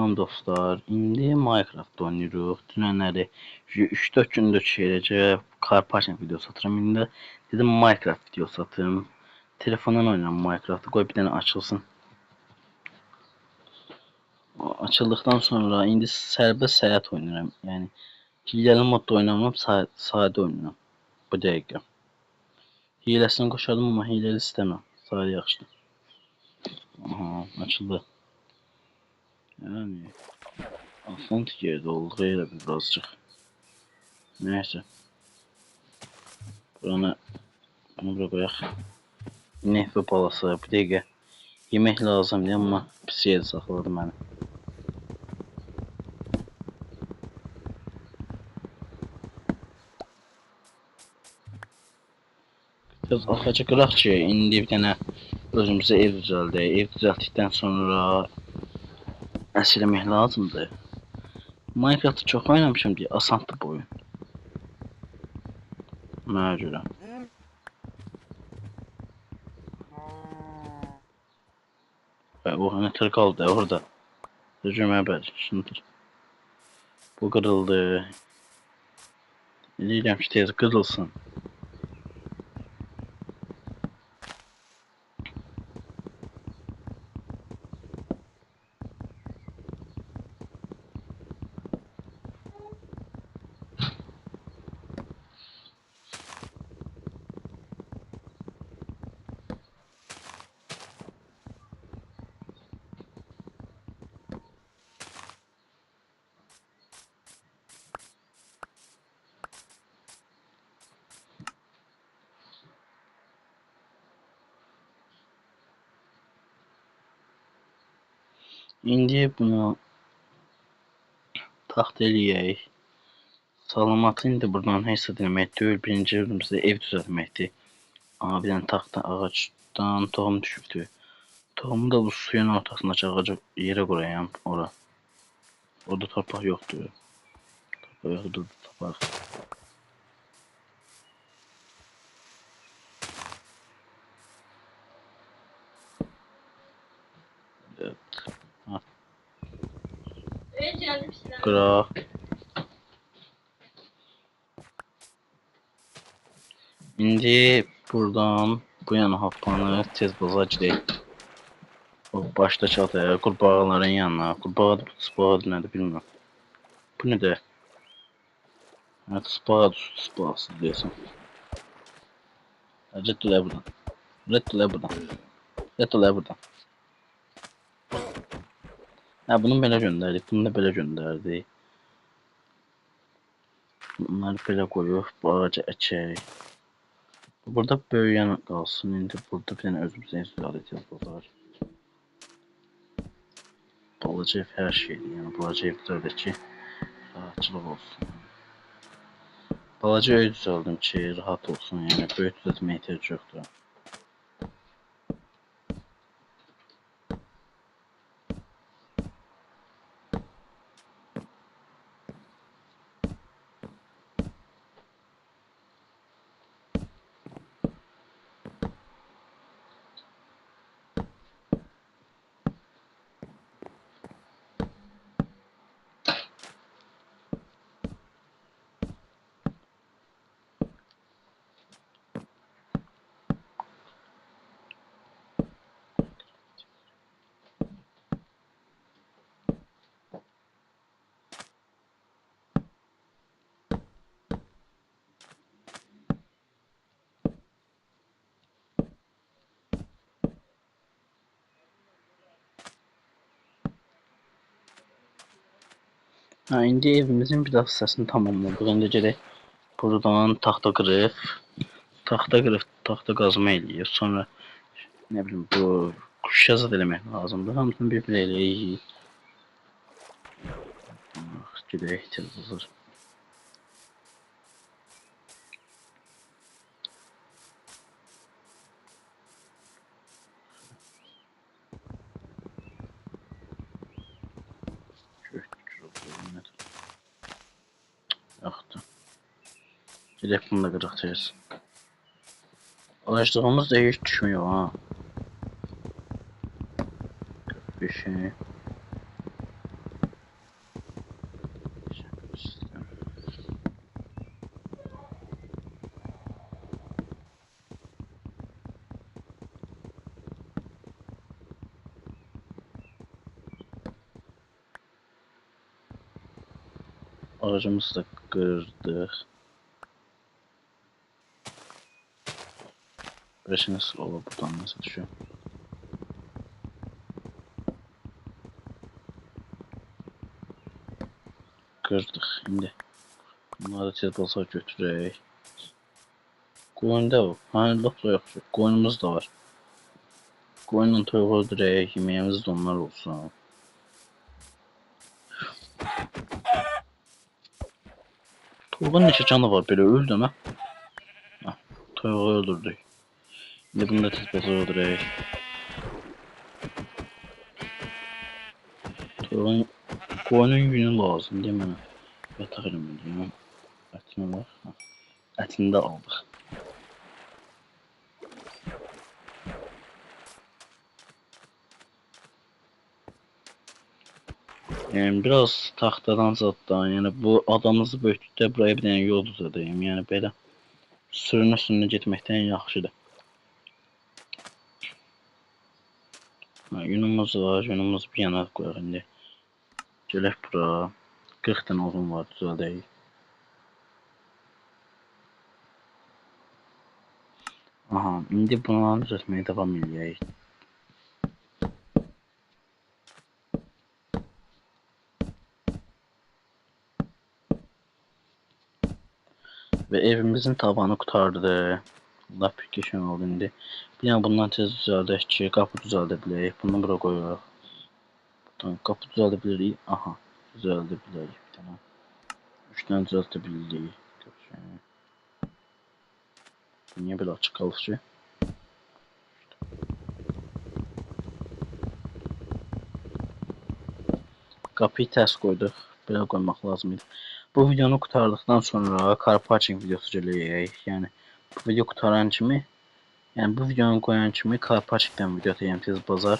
Salam dostlar. İndi Minecraft oynayırıq. Dünənləri 3-4 gündür çəkəcək car parking videosu atıram. İndi dedim Minecraft videosu atım. Telefondan oynayıram Minecraft'ı. Qoy bir dənə açılsın. Açıldıktan sonra indi sərbəst həyat oynayıram. Yəni hileli modda oynamıram, sadə oynayıram. Bu dəqiqə. Hiləsini qoşardım amma hileli istəmirəm. Sadə yaxşıdır. Aha, açıldı. Yani aslında yerde oldu elə birazcık. Neyse. Bunu bura qoyaq. İnek və balası bir dəqiqə yemək lazımdır amma pis yerdə saxladı məni. Biraz axaca qıraq ki, indi bir dənə özümüzə ev düzəldək. Ev düzəltdikdən sonra əsl emək lazımdır. Minecraft'ı çox oynamışam deyə asandır bu oyun. Mənə görə. O nətər qaldı orada. Görməyə bəli, şundur. Bu qırıldı. Deyirəm ki, tez qırılsın. İndi bunu taxt eləyək. Salamat indi buradan heç nə demək deyil. Birinci evimizdə ev düzəltməkdir. Aha, bir dənə taxta ağacdan tohum düşübdü. Tohumu da bu suyun ortasındakı ağaca yerə qoyayım ora. Orada torpaq yoxdur. Torpaq yoxdur, taparıq. Evet. Ha. Qıraq. İndi buradan bu yana hoppanı tez baza gedək. O başdakı adaya, qurbağaların yanına. Qurbağa nədir bilmirəm. Bu nədir? Evet, spağası deyəsən. Red elə buradan. Red elə buradan. Red elə buradan. Ha, bunu belə göndərdik, bunu da belə göndərdik. Bunları belə qoyuq, bu ağaca əkək. Burada böyüyən qalsın, indi burada bir dənə özümüzə istifadə edəcək. Balaca ev hər şeydir, yəni balaca ev düzəldək ki, rahatçılıq olsun. Balaca ev düzəldim ki, rahat olsun, yəni böyük düzəltməyə ehtiyac yoxdur. Ha, indi evimizin bir hissəsini tamamladıq. İndi gedək buradan taxta qırıb, taxta qazma eləyir. Sonra nə bilim bu quşşazad eləmək lazımdır. Hamısını bir-bir eləyik. Gedək tez hazır. Yaxdır. Gedək bunu da qıraq tez. Ağaclığımız da heç düşmüyor ha. Bir şey. Ağacımızı da qırdıq. Burası nasıl olur buradan nasıl düşüyor? Qırdıq. İndi bunları tez basar götürək. Qoyun da o. Hani laf da yoxdur. Qoyunumuz da var. Qoyunla toyuğu öldürək. Yemeğimiz de onlar olsun. Toyuğun neçə canı var belə öldü mü? Toyuğu öldürdük. Şimdi bunu da tez basar öldürək. Toyuğun qoyunun yünü lazım değil mi? Yataq eləməliyim. Ətini var. Ətini də aldıq. Yani biraz tahtadan zatdan yani bu adamımızı böyütdükdə buraya bir dənə yol düzədəyim. Yəni belə sürünə getməkdən yaxşıdır. Yunumuz var, yunumuz bir yana qoyaq indi. Gələk bura. 40 dənə odun var, düzəldək. Aha, indi bunları düzəltməyə davam edək. Və evimizin tavanı qurtardı. Lap qəşəng oldu indi. Bir dənə bundan tez düzəldək ki, qapı düzəldə bilək. Bunu bura qoyuruq. Buradan qapı düzəldə bilirik. Aha, düzəldə bilərik bir dənə. 3 dənə düzəldə bilirik. Niyə belə açıq qalır ki? Qapıyı tərs qoyduq. Belə qoymaq lazım idi. Bu videonu qurtardıqdan sonra car parking videosu gələcək. Yəni bu video qurtaran kimi, yəni bu videonu qoyan kimi car parkingdən video atacağam tez bazar.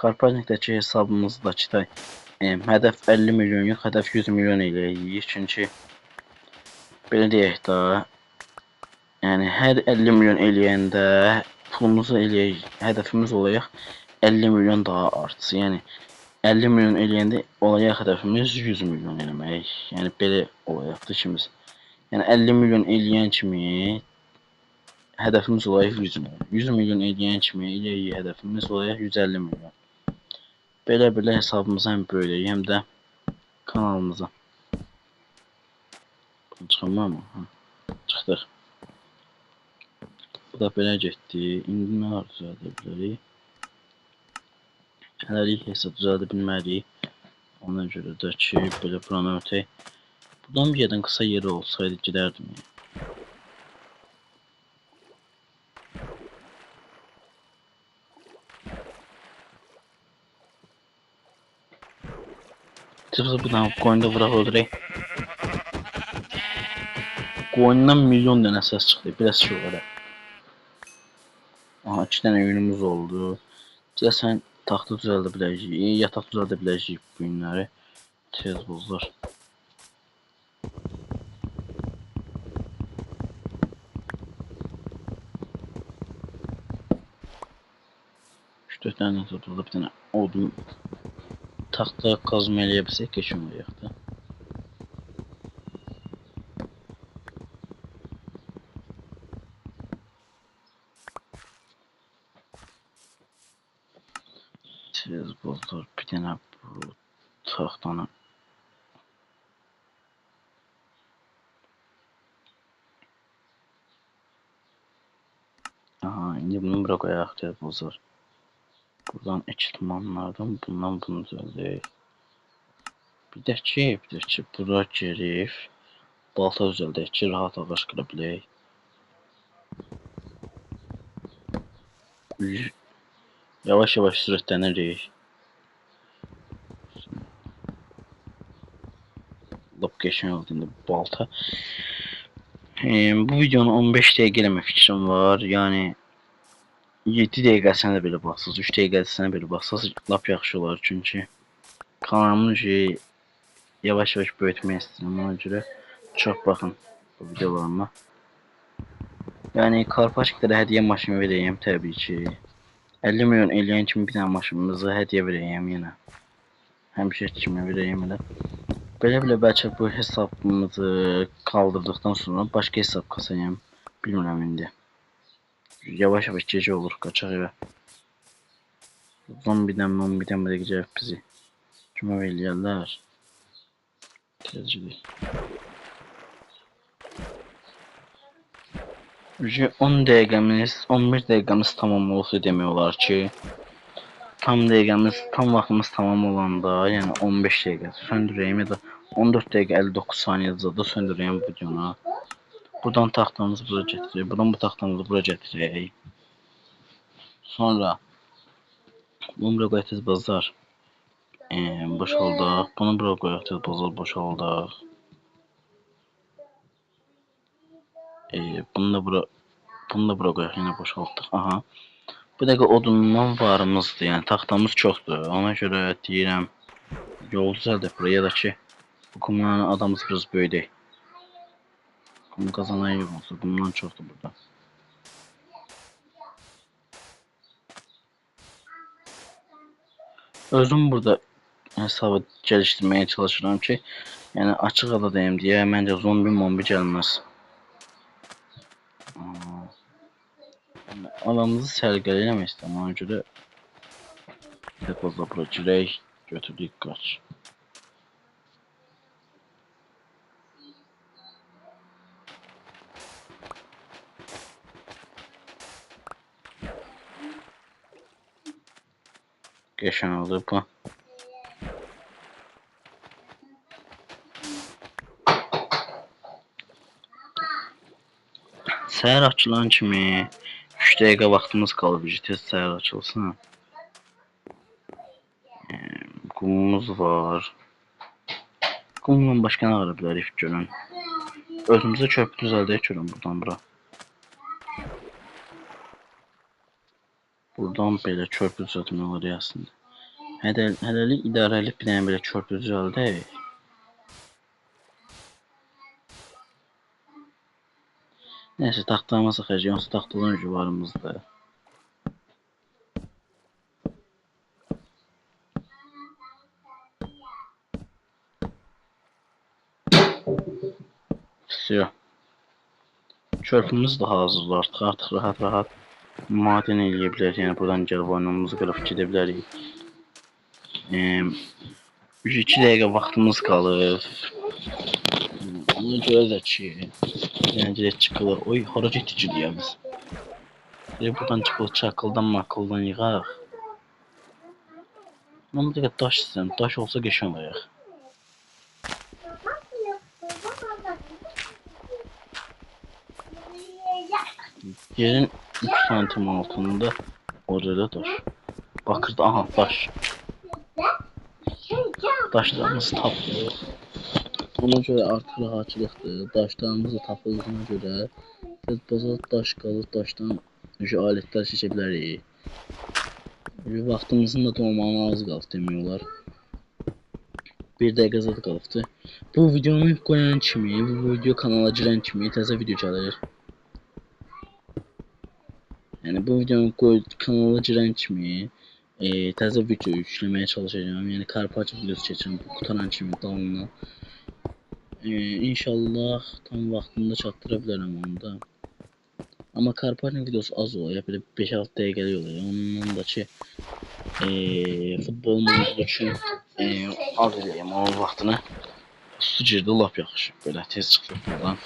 Car parkingdəki hesabımızı da kitay. Hədəf 50 milyon yox, hədəf 100 milyon eləyək. Çünki belə deyək də, yəni hər 50 milyon eləyəndə pulumuzu eləyək, hədəfimiz olayaq 50 milyon daha artsın. Yəni 50 milyon eləyəndə olacaq hədəfimiz 100 milyon eləmək. Yəni belə olacaqdı işimiz. Yəni 50 milyon eləyən kimi hədəfimiz olayaq 100 milyon. 100 milyon eləyən kimi eləyək hədəfimiz olayaq 150 milyon. Belə hesabımızı həm böyüdək, həm də kanalımıza. Çıxanmır mı? Çıxdıq. Bu da belə getdi. İndi nə var düzəldə bilərik? Hələlik hesab düzəldə bilmərik. Ona görə də ki, belə buranı ötək. Buradan bir yerdən qısa yeri olsaydı gedərdim. Çıxsa buradan qoyunda vuraq öldürək. Qoyundan milyon dənə səs çıxdı. Biraz şey var. Aha, 2 dənə yünümüz oldu. Sən taxta düzəldə biləcəyik, yataq düzəldə biləcəyik bu günləri. Tez bozlar. Üç dörd dənə tutuldu, bir dənə odun taxta kazma eləyə bilsək keçin olacaqdı. Tez bozlar, bir dənə bu taxtanı. Aha, indi bunu bura qoyaq, tez bozlar. Buradan ekipmanlardan bundan bunu düzəldək. Bir də ki, bura girib balta düzəldək ki, rahat ağac qıra bilək. Yavaş yavaş sürətlənərik. Lap qəşəng oldu indi balta. Bu videonu 15 dəqiqə eləmək fikrim var. Yəni 7 dəqiqəsinə də belə baxsınız, 3 dəqiqəsinə belə baxsınız lap yaxşı olar. Çünki kanalımı yavaş yavaş böyütmək istəyirəm. Ona görə çox baxın bu videolarıma. Yəni car parkingdə hədiyyə maşını verəyim təbii ki. 50 milyon eləyən kimi bir dənə maşınımızı hədiyyə verəyəm yenə. Həmişə kimi verəyəm elə. Belə bəlkə bu hesabımızı kaldırdıktan sonra başqa hesab kasayım. Bilmirəm indi. Yavaş-yavaş gecə olur, qaçaq evə. Zombidən belə gecəyək bizi. Kimə eləyərlər? Tezcilik. 10 dəqiqəmiz, 11 dəqiqəmiz tamam olsa demək olar ki, tam vaxtımız tamam olanda, yəni 15 dəqiqə söndürəyim ya da 14 dəqiqə 59 saniyədə da söndürəyim bu videonu. Buradan taxtamızı bura gətirək, buradan bu taxtamızı bura gətirək. Sonra bunu bura qoyaq tez bazar boşaldaq, bunu bura qoyaq tez bazar boşaldaq. Bunu da bura qoyaq, yenə boşaltdıq. Aha. Bu dəqiqə odundan varımızdır, yəni taxtamız çoxdur. Ona görə deyirəm, yol düzəldək buraya da ki, bu qumların adamımız biraz böyüdək. Qum qazanaya olsa, qumdan çoxdur burada. Özüm burada hesabı gəlişdirməyə çalışıram ki, yəni açıq adadayım deyə məncə zombi gəlməz. Adamımızı sərgəli eləmək istəyəm, ona görə depoza bura girək, götürdük, qaç. Qəşən oldu bu. Səhər açılan kimi 3 dəqiqə vaxtımız qalıb, tez səhər açılsın. Qumumuz var. Qumla başqa nə ara bilərik görün. Özümüzə körpü düzəldək görün buradan bura. Buradan belə körpü düzəltmək olar əslində. Hələlik idarəlik bir dənə belə körpü düzəldək. Nəysə, taxtamızı xərcək, yoxsa taxtadan varımızdır. Всё. Körpümüz də hazırdır artıq rahat maden eləyə bilərik. Yəni buradan gəlib oyunumuzu qırıb gedə bilərik. 2 dəqiqə vaxtımız qalır. Ona görə də ki, yəni gedək çıxılır. Oy, hara getdik ya biz? Buradan çıxılır, çakıldan makıldan yığaq. Mən bir dəqiqə daş istəyirəm. Daş olsa qəşəng olayaq. Yerin 3 santim altında orada daş. Bakırdı, aha daş. Daşlarımızı tapdıq. Ona görə artıq rahatçılıqdır. Daşlarımızı tapıldığına görə bazar daş qalır, daşdan alətlər seçə bilərik. Vaxtımızın da dolmağına az qalıb demək olar. 1 dəqiqə zad qalıbdı. Bu videonu qoyan kimi, bu video kanala girən kimi təzə video gəlir. Yəni bu videonu kanala girən kimi təzə video yükləməyə çalışacağım. Yəni Karpaç videosu çəkəcəm bu qutaran kimi dalına. İnşallah tam vaxtında çatdıra bilərəm onu da. Amma Karpaçın videosu az olur, belə 5-6 dəqiqəlik olur. Ondan da ki futbol mövzusu üçün az eləyəm onun vaxtını. Su girdi, lap yaxşı. Belə tez çıxdıq buradan.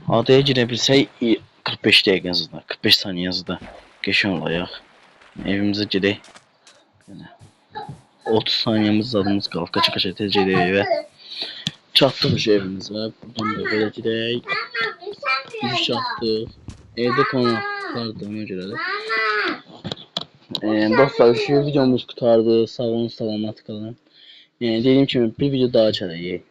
Adaya girə bilsək 45 dəqiqəmizdə, 45 saniyəmizdə qəşəng olayaq. Evimizə gedək. 30 saniyəmiz zadımız qalıb. Qaça tez gedək evə. Çatdıq evimizə. Buradan da belə gedək. Biz çatdıq. Evdə qonaq vardı, ona görə də. Dostlar, şu videomuz qutardı. Sağ olun, salamat qalın. Dediyim kimi bir video daha çəkəcəyik.